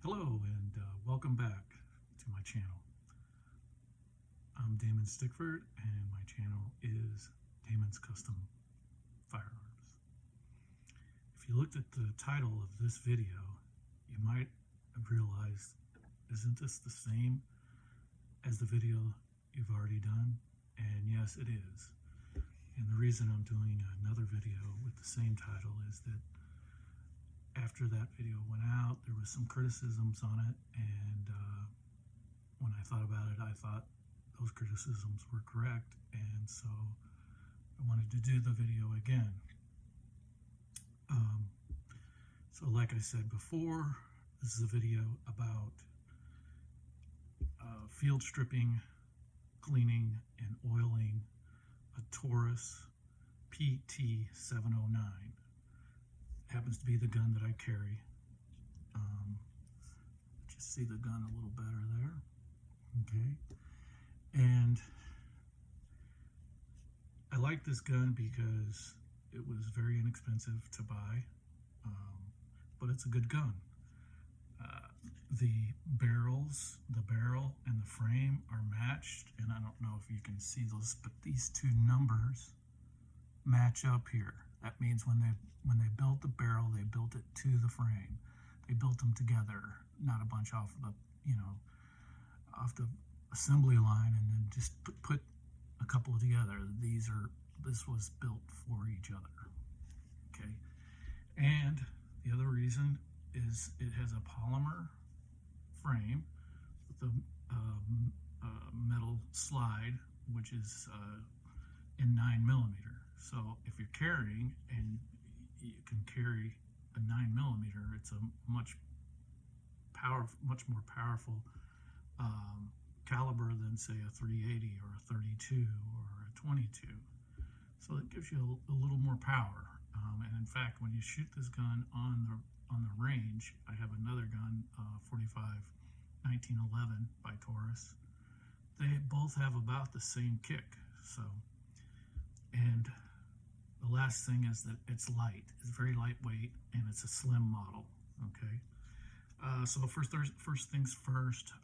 Hello and welcome back to my channel. I'm Damon Stickford and my channel is Damon's Custom Firearms. If you looked at the title of this video, you might have realized, isn't this the same as the video you've already done? And yes, it is. And the reason I'm doing another video with the same title is that after that video went out, there was some criticisms on it, and when I thought about it, I thought those criticisms were correct, and so I wanted to do the video again. So like I said before, this is a video about field stripping, cleaning, and oiling a Taurus PT709. Happens to be the gun that I carry. Just see the gun a little better there. Okay. And I like this gun because it was very inexpensive to buy, but it's a good gun. The barrel and the frame are matched, and I don't know if you can see those, but these two numbers match up here. That means when they built the barrel, they built it to the frame. They built them together, not a bunch off the, off the assembly line, and then just put a couple together. This was built for each other. Okay, and the other reason is it has a polymer frame with a metal slide, which is in 9mm. So if you're carrying, and you can carry a 9mm, it's a much more powerful caliber than, say, a 380 or a 32 or a 22. So it gives you a little more power. And in fact, when you shoot this gun on the range, I have another gun, 45 1911 by Taurus. They both have about the same kick. So, and the last thing is that it's light. It's very lightweight, and it's a slim model. Okay. So first things first,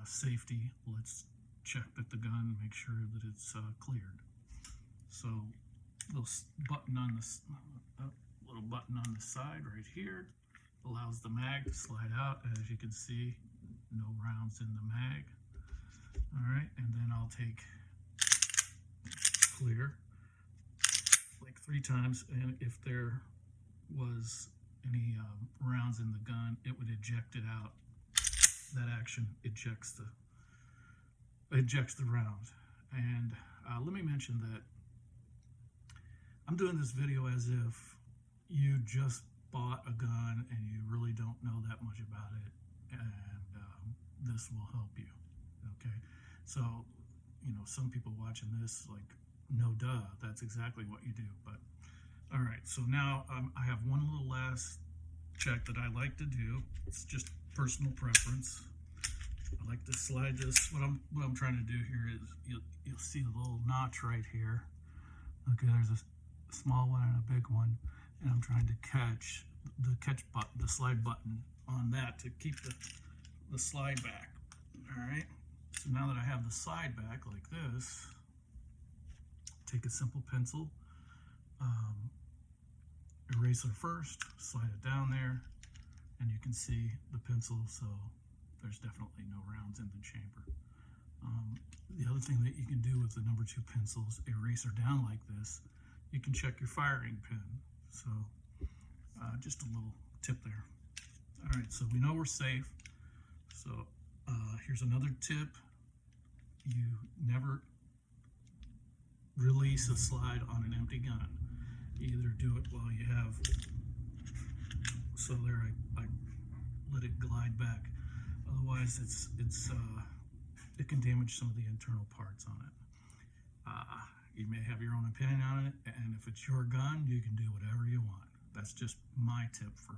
safety. Let's check that the gun, make sure that it's cleared. So little button on this, little button on the side right here allows the mag to slide out. As you can see, no rounds in the mag. All right, and then I'll take clear like 3 times, and if there was any rounds in the gun, it would eject it out. That action ejects the round. And let me mention that I'm doing this video as if you just bought a gun and you really don't know that much about it, and this will help you. Okay, so some people watching this like, no duh, that's exactly what you do. But all right, so now I have one little last check that I like to do. It's just personal preference. I like to slide this. What I'm trying to do here is you'll see a little notch right here. Okay, there's a small one and a big one, and I'm trying to catch the button, the slide button on that to keep the slide back. All right. So now that I have the slide back like this, take a simple pencil, eraser first, slide it down there, and you can see the pencil, so there's definitely no rounds in the chamber. The other thing that you can do with the number 2 pencils, eraser down like this, you can check your firing pin. So just a little tip there. All right, so we know we're safe. So here's another tip. You never release a slide on an empty gun. You either do it while you have, so there I let it glide back. Otherwise it can damage some of the internal parts on it. You may have your own opinion on it, and if it's your gun, you can do whatever you want. That's just my tip for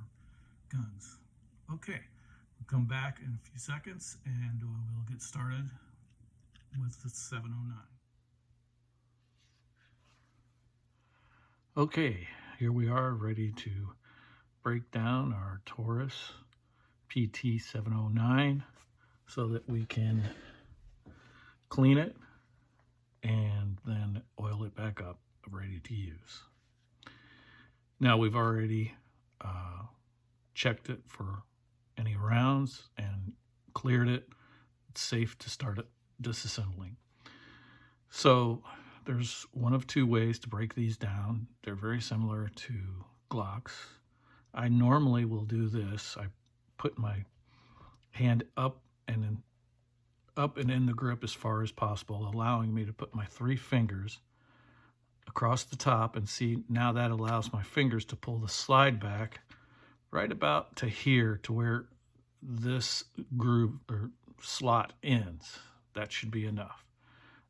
guns. Okay, we'll come back in a few seconds and we'll get started with the 709. Okay, here we are ready to break down our Taurus PT709 so that we can clean it and then oil it back up, ready to use. Now we've already checked it for any rounds and cleared it. It's safe to start it disassembling. So there's one of two ways to break these down. They're very similar to Glocks. I normally will do this. I put my hand up and in the grip as far as possible, allowing me to put my 3 fingers across the top, and see, now that allows my fingers to pull the slide back right about to here, to where this groove or slot ends. That should be enough.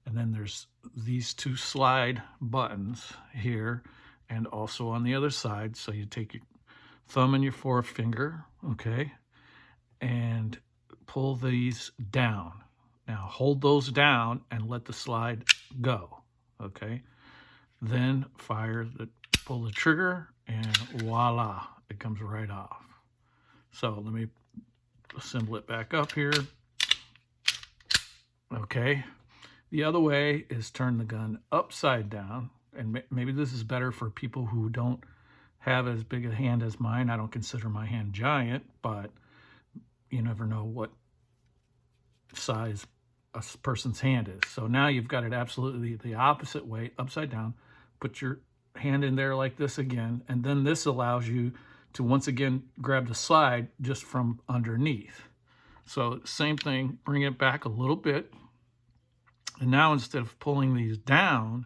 And then there's these 2 slide buttons here and also on the other side. So you take your thumb and your forefinger, okay, and pull these down. Now hold those down and let the slide go, okay? Then pull the trigger, and voila, it comes right off. So let me assemble it back up here. Okay. The other way is turn the gun upside down, and maybe this is better for people who don't have as big a hand as mine. I don't consider my hand giant, but you never know what size a person's hand is. So now you've got it absolutely the opposite way, upside down. Put your hand in there like this again, and then this allows you to once again grab the slide just from underneath. So same thing, bring it back a little bit. And now instead of pulling these down,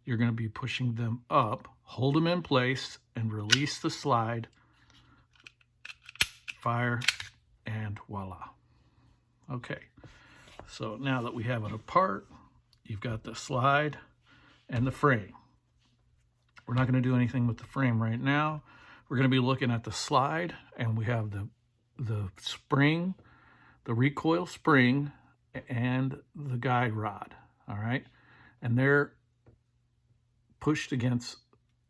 you're going to be pushing them up. Hold them in place and release the slide. Fire, and voila. Okay, so now that we have it apart, you've got the slide and the frame. We're not going to do anything with the frame right now. We're going to be looking at the slide, and we have the spring, the recoil spring, and the guide rod, all right? And they're pushed against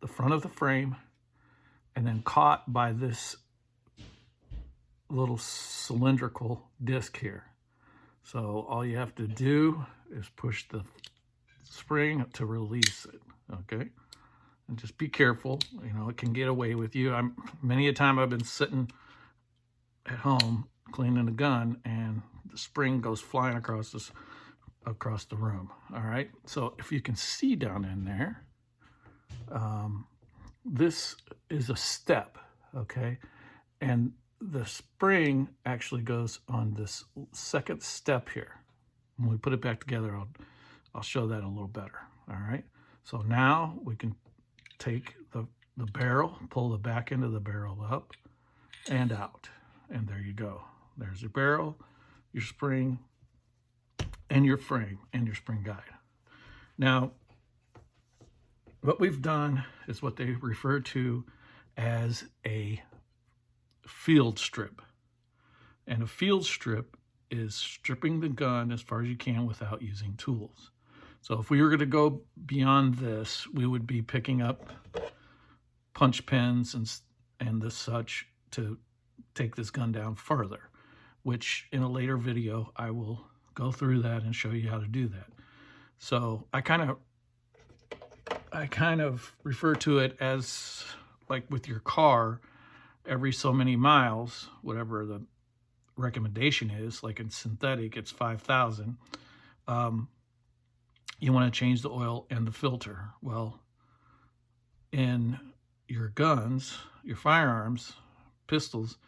the front of the frame and then caught by this little cylindrical disc here. So all you have to do is push the spring to release it, okay? And just be careful, you know, it can get away with you. Many a time I've been sitting at home cleaning a gun, and the spring goes flying across the room. All right, so if you can see down in there, this is a step, okay, and the spring actually goes on this second step here. When we put it back together, I'll show that a little better. All right, so now we can take the barrel, pull the back end of the barrel up and out, and there you go. There's your barrel, your spring, and your frame, and your spring guide. Now, what we've done is what they refer to as a field strip. And a field strip is stripping the gun as far as you can without using tools. So if we were going to go beyond this, we would be picking up punch pins and the such to take this gun down further, which in a later video, I will go through that and show you how to do that. So I kind of refer to it as like with your car, every so many miles, whatever the recommendation is, like in synthetic, it's 5,000. You want to change the oil and the filter. Well, in your guns, your firearms, pistols,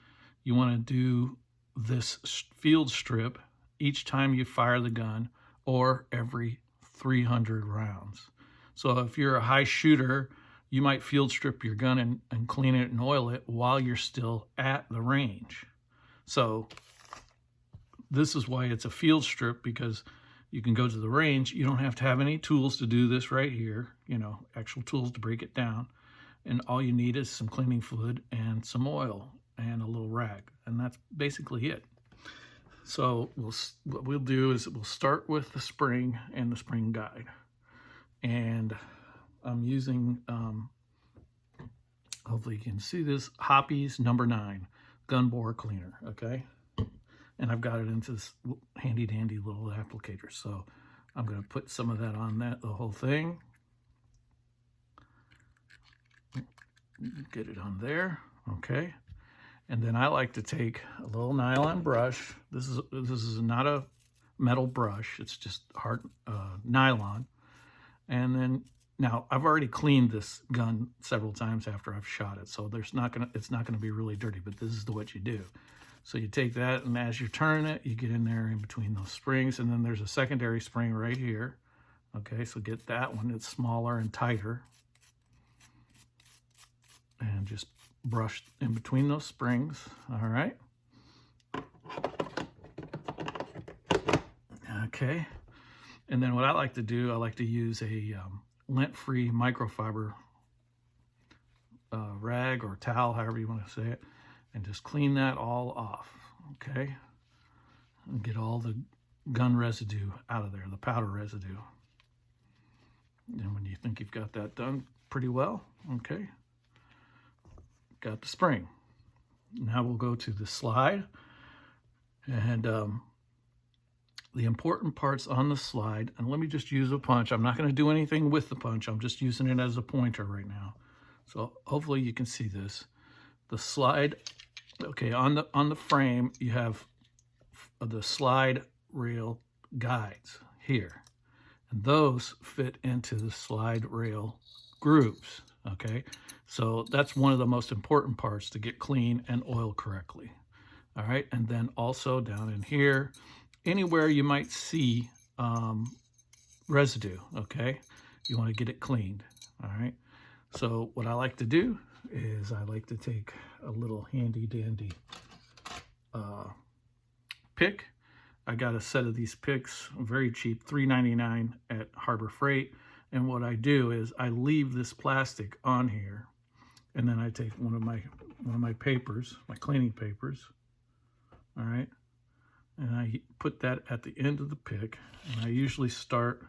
you want to do this field strip each time you fire the gun or every 300 rounds. So if you're a high shooter, you might field strip your gun and clean it and oil it while you're still at the range. So this is why it's a field strip, because you can go to the range. You don't have to have any tools to do this right here, you know, actual tools to break it down. And all you need is some cleaning fluid and some oil and a little rag. And that's basically it. So what we'll do is we'll start with the spring and the spring guide. And I'm using, hopefully you can see this, Hoppy's number 9. gun bore cleaner, okay? And I've got it into this handy dandy little applicator. So I'm going to put some of that on the whole thing. Get it on there, okay? And then I like to take a little nylon brush. This is not a metal brush. It's just hard nylon. And then now I've already cleaned this gun several times after I've shot it, so it's not gonna be really dirty. But this is what you do. So you take that, and as you're turning it, you get in there in between those springs, and then there's a secondary spring right here. Okay, so get that one. It's smaller and tighter, and just brush in between those springs. All right. Okay. And then what I like to do, I like to use a lint-free microfiber rag or towel, however you want to say it, and just clean that all off, okay? And get all the gun residue out of there, the powder residue. And when you think you've got that done pretty well, okay, got the spring. Now we'll go to the slide, and the important parts on the slide, and let me just use a punch. I'm not going to do anything with the punch. I'm just using it as a pointer right now. So hopefully you can see this. The slide, okay, on the frame, you have the slide rail guides here. And those fit into the slide rail grooves, okay? So that's one of the most important parts to get clean and oil correctly. All right, and then also down in here, anywhere you might see residue, okay? You want to get it cleaned, all right? So what I like to do is I like to take a little handy dandy pick. I got a set of these picks, very cheap, $3.99 at Harbor Freight. And what I do is I leave this plastic on here, and then I take one of my papers, my cleaning papers, all right? And I put that at the end of the pick, and I usually start,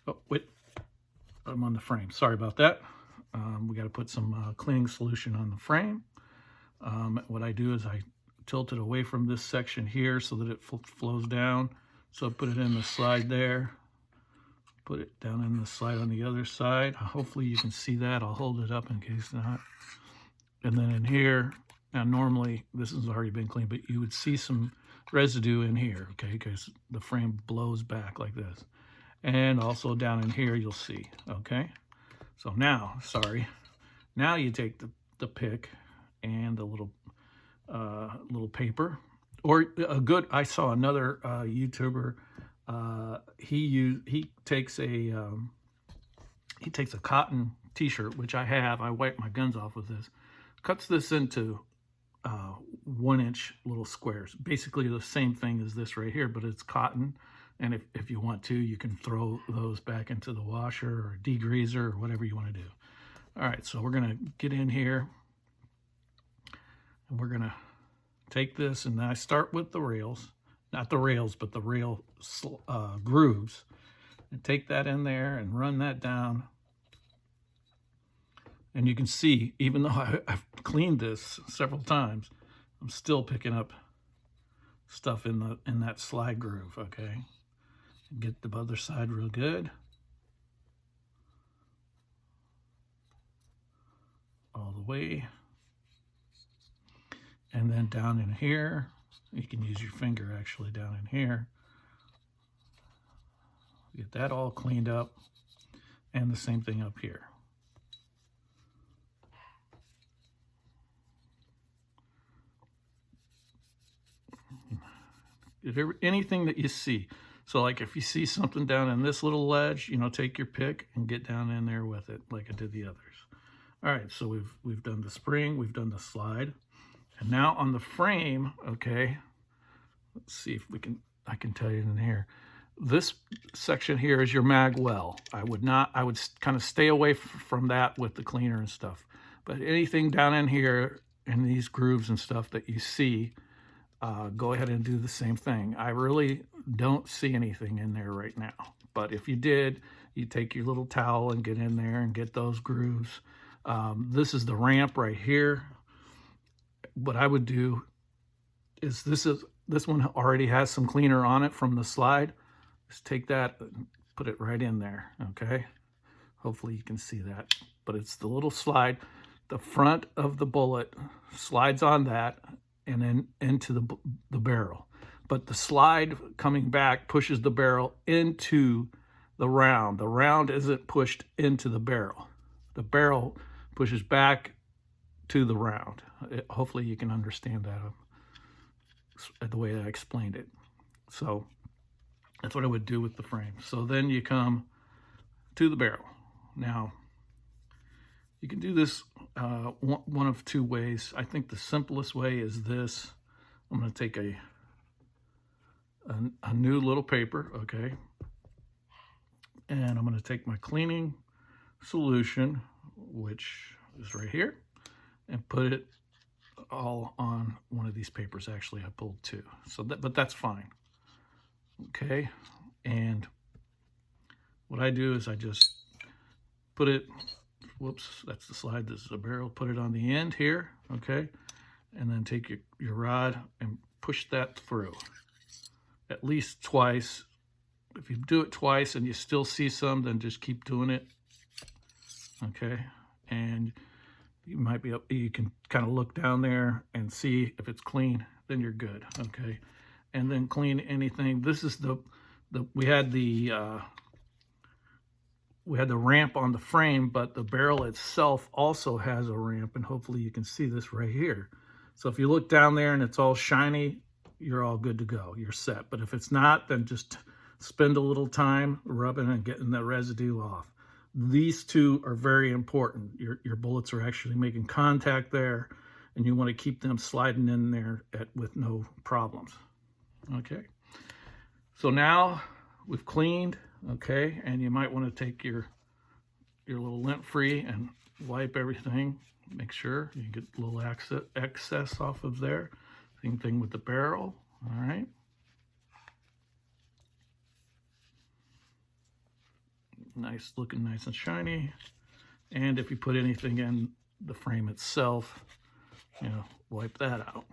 oh, wait, I'm on the frame. Sorry about that. We got to put some cleaning solution on the frame. What I do is I tilt it away from this section here so that it flows down. So I put it in the slide there. Put it down in the slide on the other side. Hopefully you can see that. I'll hold it up in case not. And then in here, now normally this has already been cleaned, but you would see some residue in here, okay, because the frame blows back like this. And also down in here you'll see, okay? So now, now you take the pick and the little paper, or I saw another YouTuber, he takes a cotton t-shirt, which I have, I wipe my guns off with this, cuts this into 1-inch little squares, basically the same thing as this right here, but it's cotton. And if you want to, you can throw those back into the washer or degreaser or whatever you want to do. All right, so we're going to get in here, and we're going to take this, and I start with the rails, not the rails, but the rail grooves, and take that in there and run that down. And you can see, even though I've cleaned this several times, I'm still picking up stuff in that slide groove, okay? Get the other side real good. All the way. And then down in here, you can use your finger actually down in here. Get that all cleaned up. And the same thing up here. If anything that you see, so like if you see something down in this little ledge, you know, take your pick and get down in there with it like I did the others. All right, so we've done the spring, we've done the slide, and now on the frame, okay, let's see if I can tell you in here. This section here is your mag well. I would kind of stay away from that with the cleaner and stuff. But anything down in here in these grooves and stuff that you see, go ahead and do the same thing. I really don't see anything in there right now. But if you did, you take your little towel and get in there and get those grooves. This is the ramp right here. what I would do is this one already has some cleaner on it from the slide. Just take that and put it right in there, okay? Hopefully you can see that. But it's the little slide. The front of the bullet slides on that and then into the barrel. But the slide coming back pushes the barrel into the round. The round isn't pushed into the barrel. The barrel pushes back to the round. Hopefully you can understand that the way I explained it. So that's what I would do with the frame. So then you come to the barrel. Now, you can do this one of two ways. I think the simplest way is this. I'm going to take a new little paper, okay? And I'm going to take my cleaning solution, which is right here, and put it all on one of these papers. Actually, I pulled two, so but that's fine. Okay, and what I do is I just put it, whoops, that's the slide, this is a barrel, put it on the end here, okay, and then take your rod and push that through at least twice. If you do it twice and you still see some, then just keep doing it, okay? And you can kind of look down there and see if it's clean, then you're good, okay? And then clean anything. This is we had the ramp on the frame, but the barrel itself also has a ramp, and hopefully you can see this right here. So if you look down there and it's all shiny, you're all good to go, you're set. But if it's not, then just spend a little time rubbing and getting the residue off. These two are very important. Your bullets are actually making contact there, and you want to keep them sliding in there with no problems. Okay, so now we've cleaned, okay, and you might want to take your little lint free and wipe everything. Make sure you get a little excess off of there. Same thing with the barrel, all right. Nice, looking nice and shiny. And if you put anything in the frame itself, wipe that out.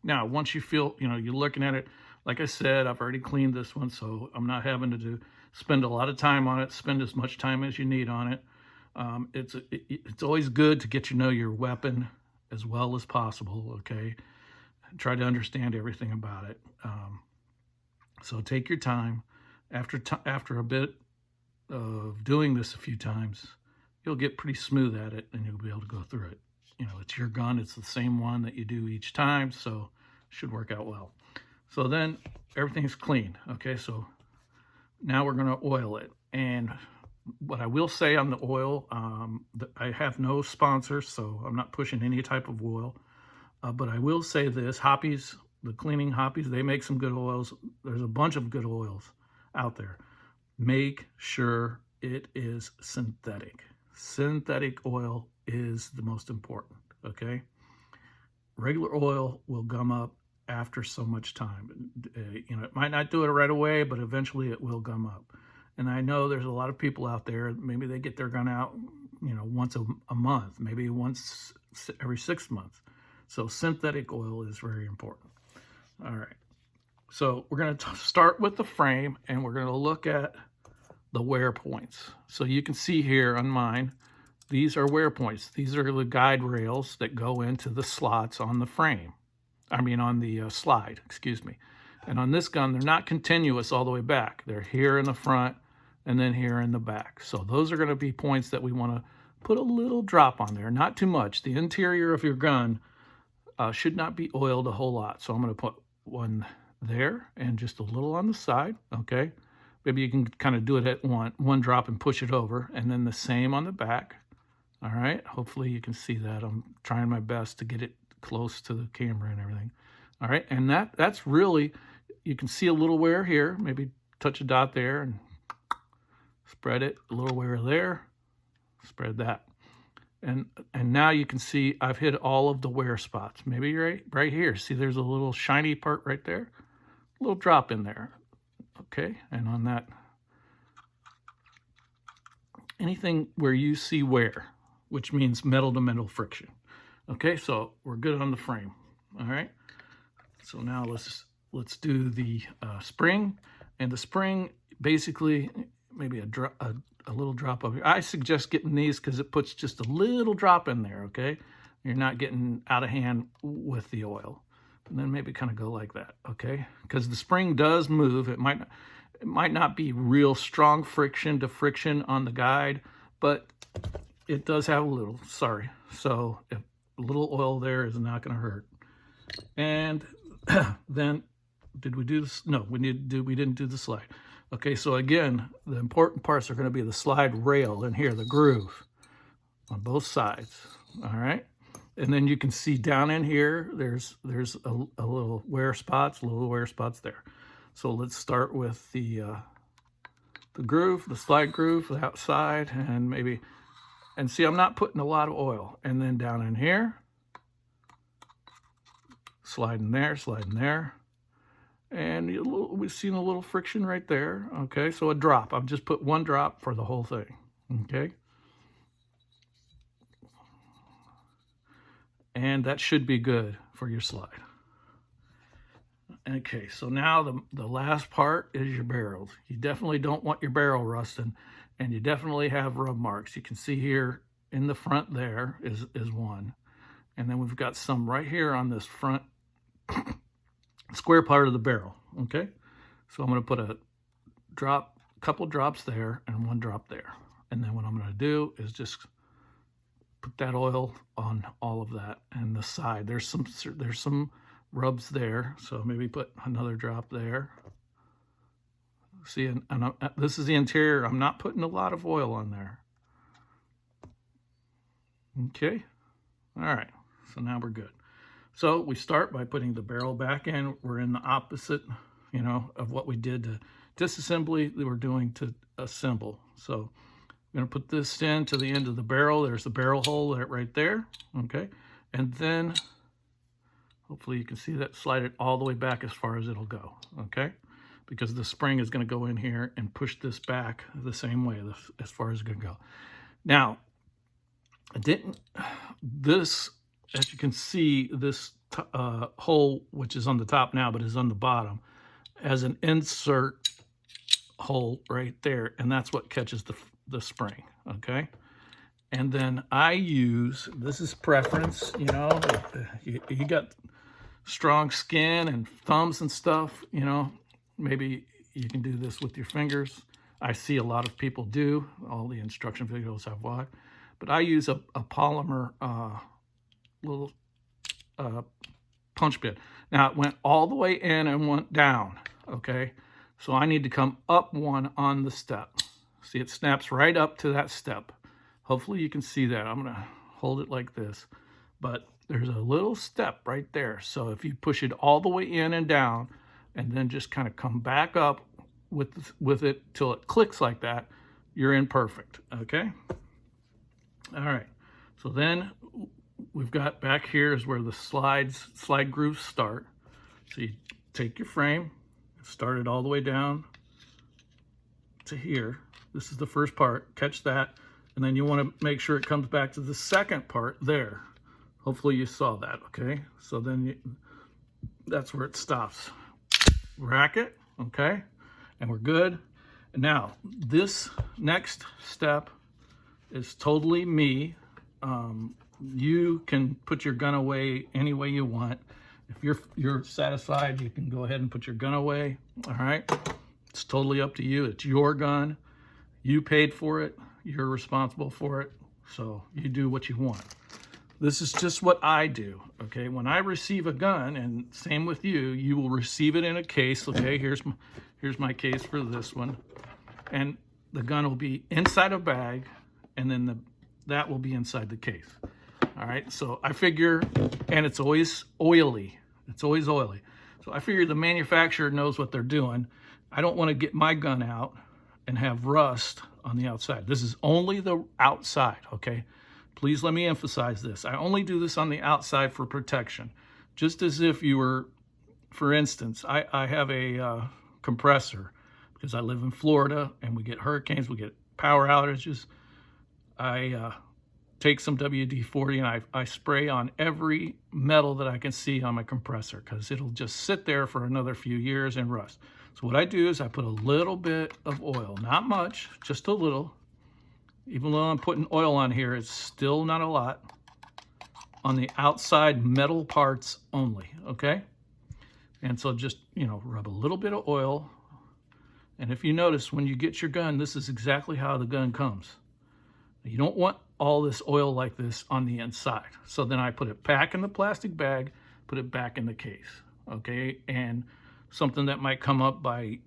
Now, once you feel, you're looking at it, like I said, I've already cleaned this one, so I'm not having to spend a lot of time on it. Spend as much time as you need on it. It's always good to get to know your weapon as well as possible, okay? Try to understand everything about it. So take your time. After a bit of doing this a few times, you'll get pretty smooth at it and you'll be able to go through it. It's your gun. It's the same one that you do each time, so it should work out well. So then everything's clean. Okay, so now we're going to oil it. And what I will say on the oil, I have no sponsor, so I'm not pushing any type of oil. But I will say this, Hoppe's, the cleaning Hoppe's, they make some good oils. There's a bunch of good oils out there. Make sure it is synthetic. Synthetic oil is the most important, okay? Regular oil will gum up after so much time. It might not do it right away, but eventually it will gum up. And I know there's a lot of people out there, maybe they get their gun out, once a month, maybe once every 6 months. So synthetic oil is very important. All right. So we're going to start with the frame, and we're going to look at the wear points. So you can see here on mine, these are wear points. These are the guide rails that go into the slots on the frame. I mean on the slide, excuse me. And on this gun, they're not continuous all the way back. They're here in the front and then here in the back. So those are going to be points that we want to put a little drop on there, not too much. The interior of your gun should not be oiled a whole lot. So I'm going to put one there and just a little on the side, okay? Maybe you can kind of do it at one drop and push it over, and then the same on the back. All right, hopefully you can see that. I'm trying my best to get it close to the camera and everything. All right, and that's really, you can see a little wear here, maybe touch a dot there and spread it, a little wear there, spread that. And now you can see I've hit all of the wear spots. Maybe right here, see there's a little shiny part right there, a little drop in there. Okay, and on that, anything where you see wear, which means metal to metal friction. Okay, so we're good on the frame. All right. So now let's do the spring, and the spring basically maybe a little drop over here. I suggest getting these because it puts just a little drop in there. Okay, you're not getting out of hand with the oil, and then maybe kind of go like that. Okay, because the spring does move. It might not be real strong friction to friction on the guide, but it does have a little. Sorry, so if a little oil there is not going to hurt. And then did we do this? No, we didn't do the slide. Okay, so again, the important parts are going to be the slide rail in here, the groove on both sides. All right, and then you can see down in here there's a little wear spots, there. So let's start with the groove, the slide groove, the outside, and see, I'm not putting a lot of oil. And then down in here, sliding there, and we've seen a little friction right there. Okay, so a drop. I've just put one drop for the whole thing. Okay, and that should be good for your slide. Okay, so now the last part is your barrels. You definitely don't want your barrel rusting, and you definitely have rub marks. You can see here in the front there is one, and then we've got some right here on this front square part of the barrel. Okay, so I'm going to put a couple drops there and one drop there, and then what I'm going to do is just put that oil on all of that and the side. There's some rubs there, so maybe put another drop there. See, and this is the interior. I'm not putting a lot of oil on there. Okay, all right, so now we're good. So we start by putting the barrel back in. We're in the opposite, of what we did to disassembly, we're doing to assemble. So I'm going to put this in to the end of the barrel. There's the barrel hole right there, okay? And then hopefully you can see that, slide it all the way back as far as it'll go, okay? Because the spring is going to go in here and push this back the same way as far as it's going to go. Now, as you can see, this hole, which is on the top now but is on the bottom, as an insert hole right there, and that's what catches the spring, okay? And then I use, this is preference, you got strong skin and thumbs and stuff, maybe you can do this with your fingers. I see a lot of people do, all the instruction videos I've watched, but I use a polymer little punch bit. Now it went all the way in and went down, okay? So I need to come up one on the step. See, it snaps right up to that step. Hopefully you can see that. I'm gonna hold it like this, but there's a little step right there. So if you push it all the way in and down, and then just kind of come back up with it till it clicks like that, you're in perfect, okay? All right, so then we've got back here is where the slide grooves start. So you take your frame, start it all the way down to here. This is the first part, catch that, and then you want to make sure it comes back to the second part there. Hopefully you saw that, okay? So then that's where it stops. Rack it, okay? And we're good. And now, this next step is totally me. You can put your gun away any way you want. If you're satisfied, you can go ahead and put your gun away, all right? It's totally up to you. It's your gun. You paid for it. You're responsible for it. So you do what you want. This is just what I do, okay? When I receive a gun, and same with you, you will receive it in a case, okay? Here's my case for this one. And the gun will be inside a bag, and then that will be inside the case. All right, so I figure, and it's always oily. It's always oily. So I figure the manufacturer knows what they're doing. I don't want to get my gun out and have rust on the outside. This is only the outside, okay? Please let me emphasize this. I only do this on the outside for protection. Just as if you were, for instance, I have a compressor because I live in Florida and we get hurricanes, we get power outages. I take some WD-40 and I spray on every metal that I can see on my compressor, because it'll just sit there for another few years and rust. So what I do is I put a little bit of oil, not much, just a little. Even though I'm putting oil on here, it's still not a lot, on the outside metal parts only, okay? And so just, rub a little bit of oil. And if you notice, when you get your gun, this is exactly how the gun comes. You don't want all this oil like this on the inside. So then I put it back in the plastic bag, put it back in the case, okay? And something that might come up by,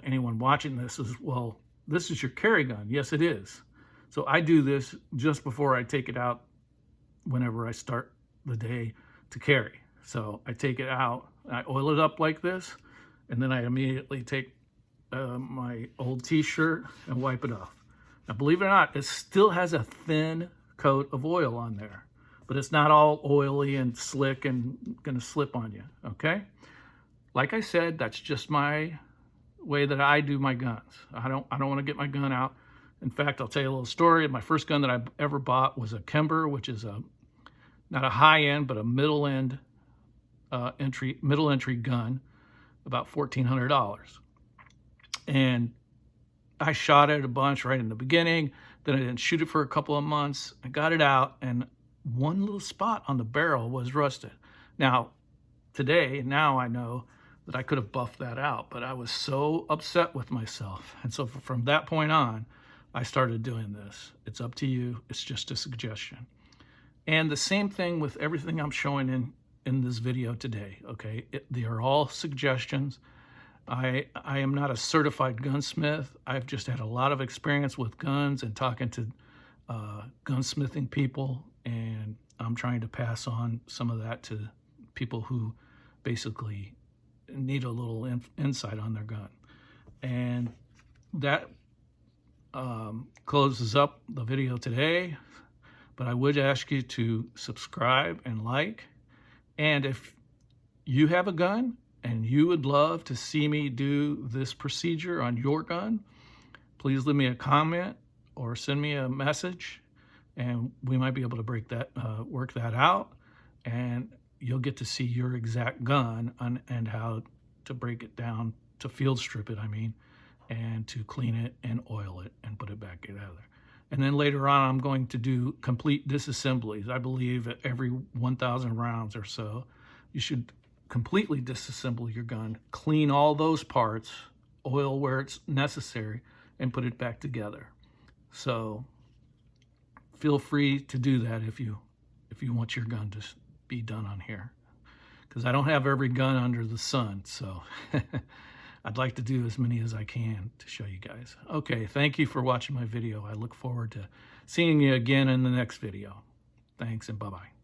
anyone watching this is, well, this is your carry gun. Yes, it is. So I do this just before I take it out whenever I start the day to carry. So I take it out, I oil it up like this, and then I immediately take my old t-shirt and wipe it off. Now, believe it or not, it still has a thin coat of oil on there, but it's not all oily and slick and gonna slip on you, okay? Like I said, that's just my way that I do my guns. I don't wanna get my gun out. In fact, I'll tell you a little story. My first gun that I ever bought was a Kimber, which is not a high end, but a middle entry gun, about $1,400. And I shot it a bunch right in the beginning. Then I didn't shoot it for a couple of months. I got it out, and one little spot on the barrel was rusted. Now I know that I could have buffed that out, but I was so upset with myself. And so from that point on, I started doing this. It's up to you. It's just a suggestion. And the same thing with everything I'm showing in this video today, okay? They are all suggestions. I am not a certified gunsmith. I've just had a lot of experience with guns and talking to gunsmithing people, and I'm trying to pass on some of that to people who basically need a little insight on their gun. And that closes up the video today, but I would ask you to subscribe and like. And if you have a gun and you would love to see me do this procedure on your gun, please leave me a comment or send me a message, and we might be able to work that out, and you'll get to see your exact gun and how to break it down, to field strip it, and to clean it and oil it and put it back together. And then later on, I'm going to do complete disassemblies. I believe at every 1,000 rounds or so, you should completely disassemble your gun, clean all those parts, oil where it's necessary, and put it back together. So feel free to do that if you want your gun to be done on here, because I don't have every gun under the sun, so I'd like to do as many as I can to show you guys. Okay, thank you for watching my video. I look forward to seeing you again in the next video. Thanks, and bye-bye.